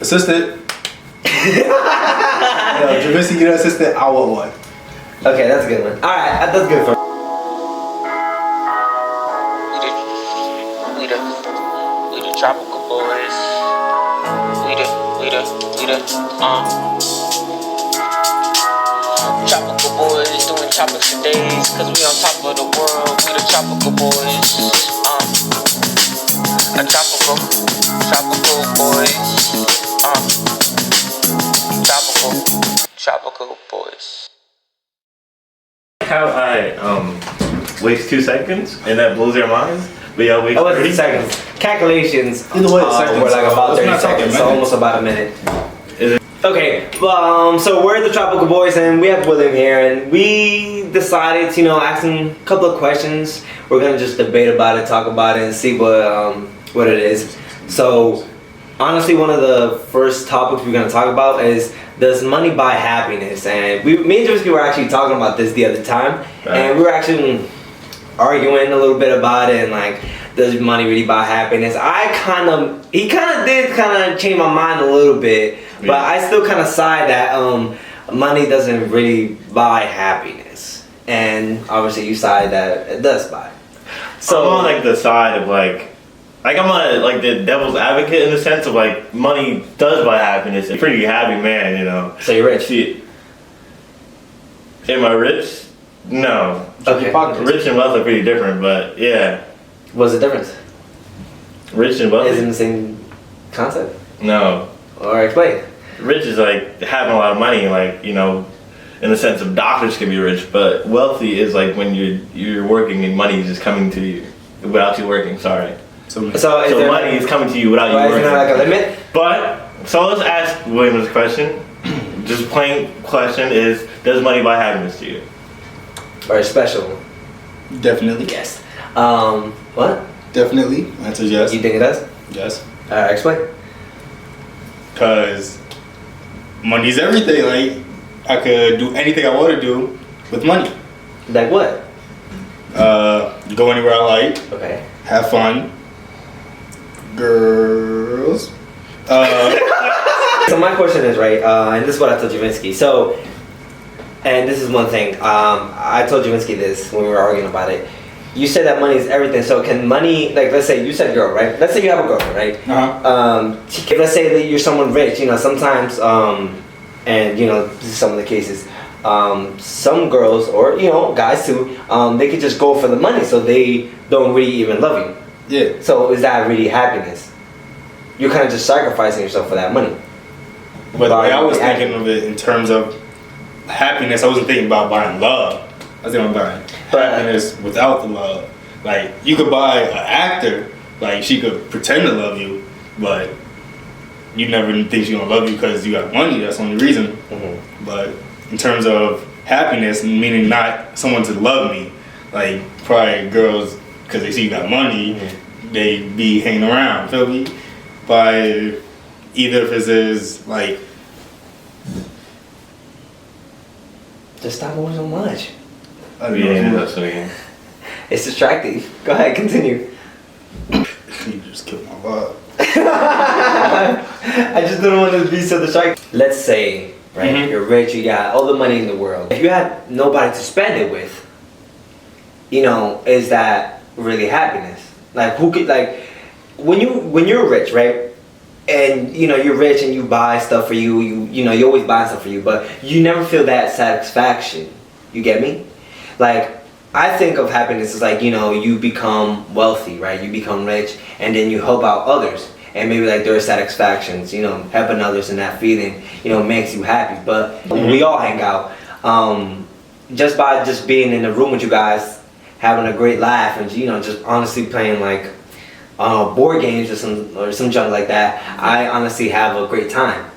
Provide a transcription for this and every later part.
Assistant. Javinci, get an assistant. I want one. Okay, that's a good one. Alright, that's good for me. We the tropical boys. We the tropical boys doing tropics for days. Cause we on top of the world. We the tropical boys. A tropical boys. Tropical boys. How I waste 2 seconds and that blows their minds, but y'all waste 30 seconds. Calculations Either way, seconds. were like about Let's 30 not talk seconds, a so minute. almost about a minute. Okay, so we're the Tropical Boys and we have William here and we decided to, ask him a couple of questions. We're gonna just debate about it, talk about it, and see what it is. So, honestly, one of the first topics we're gonna talk about is, does money buy happiness? And me and Javinci were actually talking about this the other time, and we were actually arguing a little bit about it and like, does money really buy happiness? He kind of did change my mind a little bit, but I still kind of side that money doesn't really buy happiness, and obviously you side that it does buy. So I'm on like the side of like I'm on like the devil's advocate in the sense of like money does buy happiness. I'm a pretty happy man, So you're rich. Am I rich? No. Okay. Rich and wealth are pretty different, but yeah. What's the difference? Rich and wealthy? Is it the same concept? No. Or explain. Rich is like having a lot of money, like, in the sense of doctors can be rich, but wealthy is like when you're working and money is just coming to you without you working, sorry. So money is coming to you without you working. Isn't there like a limit? But, so let's ask William's question. Just plain question is, does money buy happiness to you? Or special? Definitely. Yes. What? Definitely. Answer is yes. You think it does? Yes. Explain. Cause money's everything. Like I could do anything I want to do with money. Like what? Go anywhere I like. Okay. Have fun. Girls. So my question is, right, and this is what I told Javinci. So, and this is one thing, I told Javinci this when we were arguing about it. You said that money is everything, so can money, like let's say you said girl, right? Let's say you have a girlfriend, right? Let's say that you're someone rich, sometimes, and this is some of the cases, some girls, or guys too, they could just go for the money, so they don't really even love you. Yeah. So is that really happiness? You're kind of just sacrificing yourself for that money. But I was thinking of it in terms of happiness. I wasn't thinking about buying love. I was thinking about buying happiness without the love. Like you could buy an actor, like she could pretend to love you, but you never think she's gonna love you because you got money. That's the only reason. Mm-hmm. But in terms of happiness, meaning not someone to love me, like probably girls because they see you got money, they be hanging around. Feel me? By either if it is like. Just stop moving so much. It's distracting. Go ahead, continue. You just killed my vibe. I just didn't want to be so distracted. Let's say, right, you're rich, you got all the money in the world. If you had nobody to spend it with, is that really happiness? Like who could when you're rich, right? And you're rich and you buy stuff for you. You always buy stuff for you, but you never feel that satisfaction. You get me? Like I think of happiness as like you become wealthy, right? You become rich, and then you help out others, and maybe like there are satisfactions. Helping others and that feeling makes you happy. But we all hang out just by just being in the room with you guys, having a great laugh, and just honestly playing like board games or some junk like that. I honestly have a great time.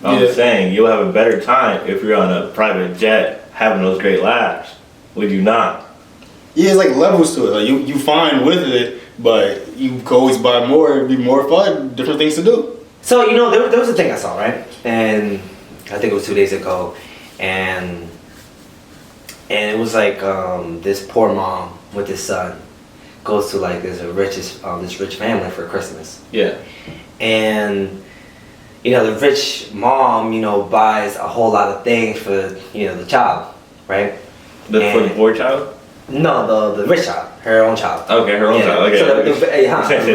I'm saying you'll have a better time if you're on a private jet having those great laughs. Would you not? Yeah, it's like levels to it. Like you fine with it, but you could always buy more. It'd be more fun, different things to do. So there was a thing I saw, right? And I think it was 2 days ago, and it was like this poor mom with this son goes to like this rich family for Christmas. Yeah. And the rich mom, buys a whole lot of things for, the child, right? For the poor child? No, the rich child, her own child. Okay, her own child. Okay. So the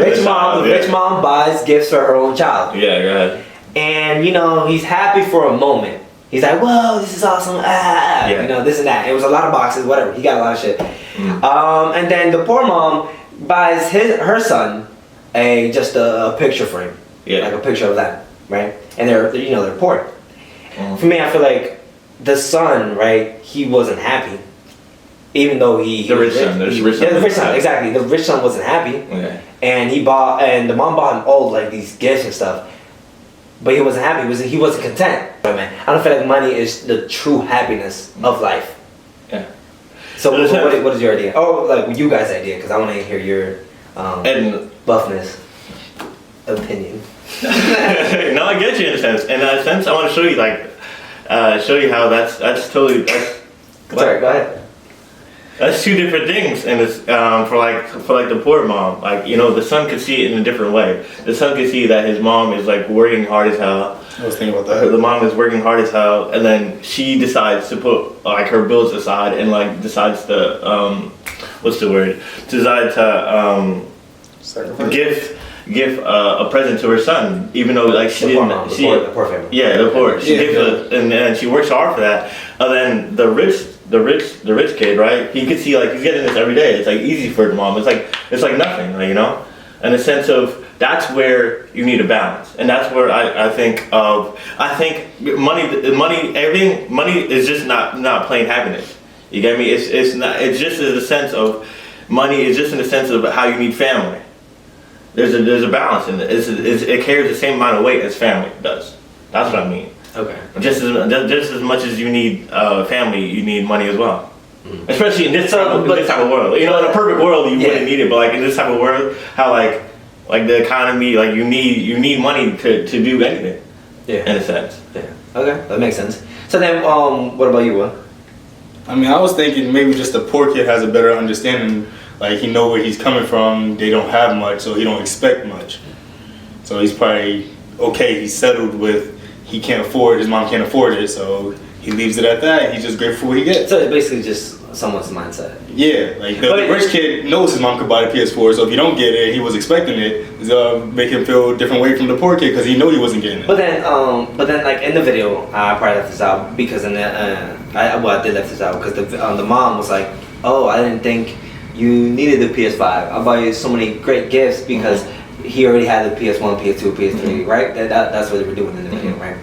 rich mom buys gifts for her own child. Yeah, go ahead. And he's happy for a moment. He's like, "Whoa, this is awesome!" Yeah. This and that. It was a lot of boxes, whatever. He got a lot of shit. And then the poor mom buys her son just a picture frame, like a picture of them, right? And they're poor. For me, I feel like the son, right? He wasn't happy, even though the rich son, exactly. The rich son wasn't happy, and the mom bought him all like these gifts and stuff. But he wasn't happy. He wasn't content. But man, I don't feel like money is the true happiness of life. Yeah. So what is your idea? Oh, like you guys' idea, because I want to hear your buffness opinion. No, I get you in a sense. In that sense, I want to show you how that's totally. Sorry, go ahead. That's two different things, and it's for the poor mom. Like the son could see it in a different way. The son could see that his mom is like working hard as hell. I was thinking about that. The mom is working hard as hell, and then she decides to put like her bills aside and like decides to Decides to Sacrifice. give a present to her son, even though like she didn't. The poor family. Yeah, the poor. She gives and she works hard for that. And then the rich kid, right? He could see like he's getting this every day. It's like easy for the mom. It's like nothing, like, in a sense of that's where you need a balance, and that's where I think money is just not plain happiness. You get me? It's not. It's just in the sense of money is just in the sense of how you need family. There's a balance in it. It carries the same amount of weight as family does. That's what I mean. Okay. Just as much as you need family, you need money as well. Especially in this type of world. In a perfect world, you wouldn't need it, but like in this type of world, how like the economy, like you need money to do anything. Yeah. In a sense. Yeah. Okay, that makes sense. So then, what about you, Will? I mean, I was thinking maybe just the poor kid has a better understanding. Like he know where he's coming from. They don't have much, so he don't expect much. So he's probably okay. He's settled with. He can't afford. His mom can't afford it, so he leaves it at that. He's just grateful for what he gets. So it's basically just someone's mindset. Yeah, like the rich kid knows his mom could buy the PS4, so if you don't get it, he was expecting it. It's make him feel a different way from the poor kid because he know he wasn't getting it. But then, like in the video, I probably left this out because I did left this out because the mom was like, "Oh, I didn't think you needed the PS5. I'll buy you so many great gifts because." He already had the PS1, PS2, PS3, right? That's what they were doing in the video, right?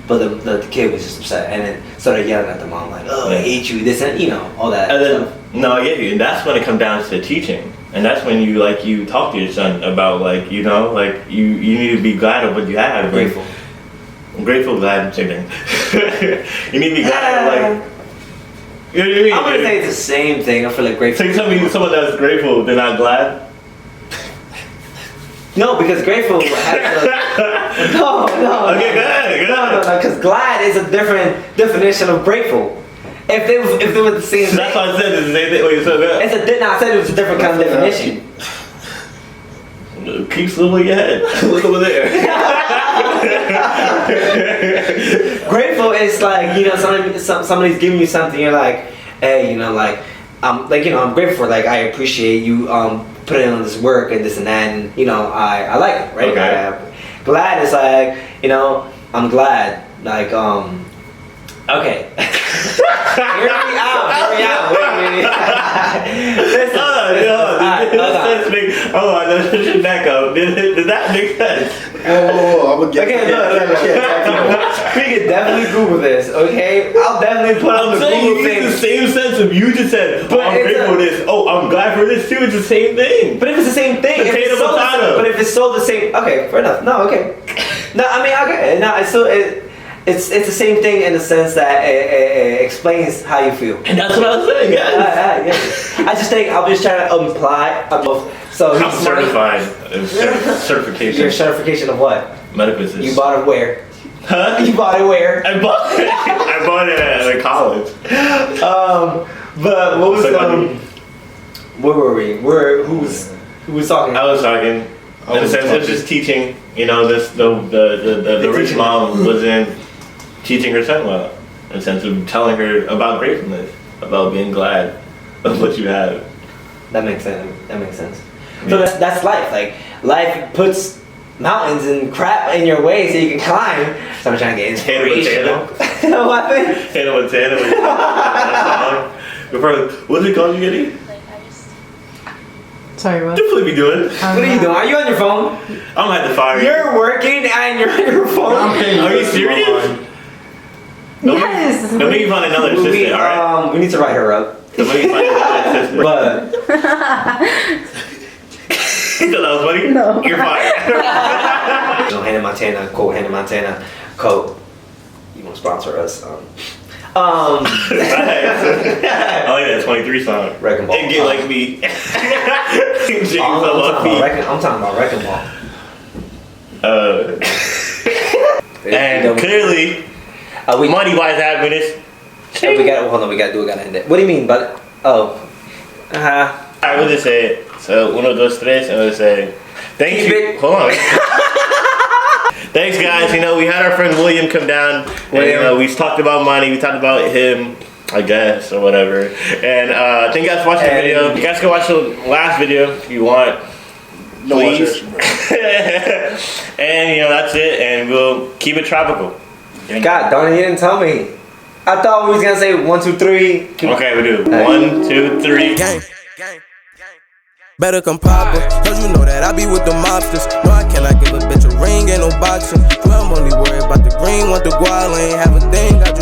But the kid was just upset and then started yelling at the mom like, "Oh, I hate you," this and all that. And then I get you, and that's when it comes down to teaching, and that's when you talk to your son about you need to be glad of what you have. Grateful, glad, same thing. You need to be glad of you know what I mean? I'm gonna say it's the same thing. I feel like grateful. So you tell me someone that's grateful, they're not glad. No, because grateful has no. Okay, good. No, because glad is a different definition of grateful. If they were the same thing. That's why I said it's the same thing. Wait, so good. I said it was a different kind of definition. Keep swiveling your head. Look over there. Grateful is like, somebody's giving you something, you're like, hey, I'm grateful for, I appreciate you putting on this work and this and that, and I like it, right? Okay. Glad is like, I'm glad, okay. Hear me out. Wait. Listen. Hold on, let's push it back up. Did that make sense? Whoa, I'm gonna get We can definitely Google this, okay? I'll definitely put on the Google thing. It's the same sense of you just said, I'm grateful for this. Oh, I'm glad for this too. It's the same thing. But if it's the same thing, but if it's so the same, okay, fair enough. No, okay. No, I mean, okay. No, it's still it's the same thing in the sense that it explains how you feel. And that's what I was saying, guys. I just think I'm just trying to imply. So I'm certified. Certification. Your certification of what? Metaphysics. You bought it where? Huh? You bought it where? I bought it at college. But what was where were we? Who was talking? I was talking. In a sense, it's just teaching. you know, the rich mom wasn't teaching her son well, in the sense of telling her about gratefulness, about being glad of what you have. That makes sense. So that's life. Like life puts mountains and crap in your way so you can climb. So I'm trying to get inspirational. What? Hannah Montana. What's it called, you getting? Sorry, what? What the flip you doing? What are you doing? Are you on your phone? I'm gonna have to fire you. You're working and you're on your phone. Are you serious? Yes. Let me find another assistant, alright? We need to write her up. Let me find another assistant. But You thought that was funny? No. You're fired. no, Hannah Montana, quote Hannah Montana, quote. You want to sponsor us? I like that 23 song. Wrecking Ball. And get like me. I'm talking about Wrecking Ball. And clearly, money buys happiness. We gotta end it. What do you mean, but I would just say, so uno, dos, tres, and I would say, thank Keep you. it. Hold on. Thanks, guys. You know, we had our friend William come down, and you know, we talked about money. We talked about him, I guess, or whatever. And thank you guys for watching the video. You guys can watch the last video if you want. Please. And you know, that's it. And we'll keep it tropical. God darn it, you didn't tell me. I thought we was gonna say 1, 2, 3. Okay, we do. 1, 2, 3. Gang. Better come proper, cause you know that I be with the mobsters. No, I cannot give a bitch a ring, ain't no boxing. 'Cause I'm only worried about the green, want the guala, ain't have a thing.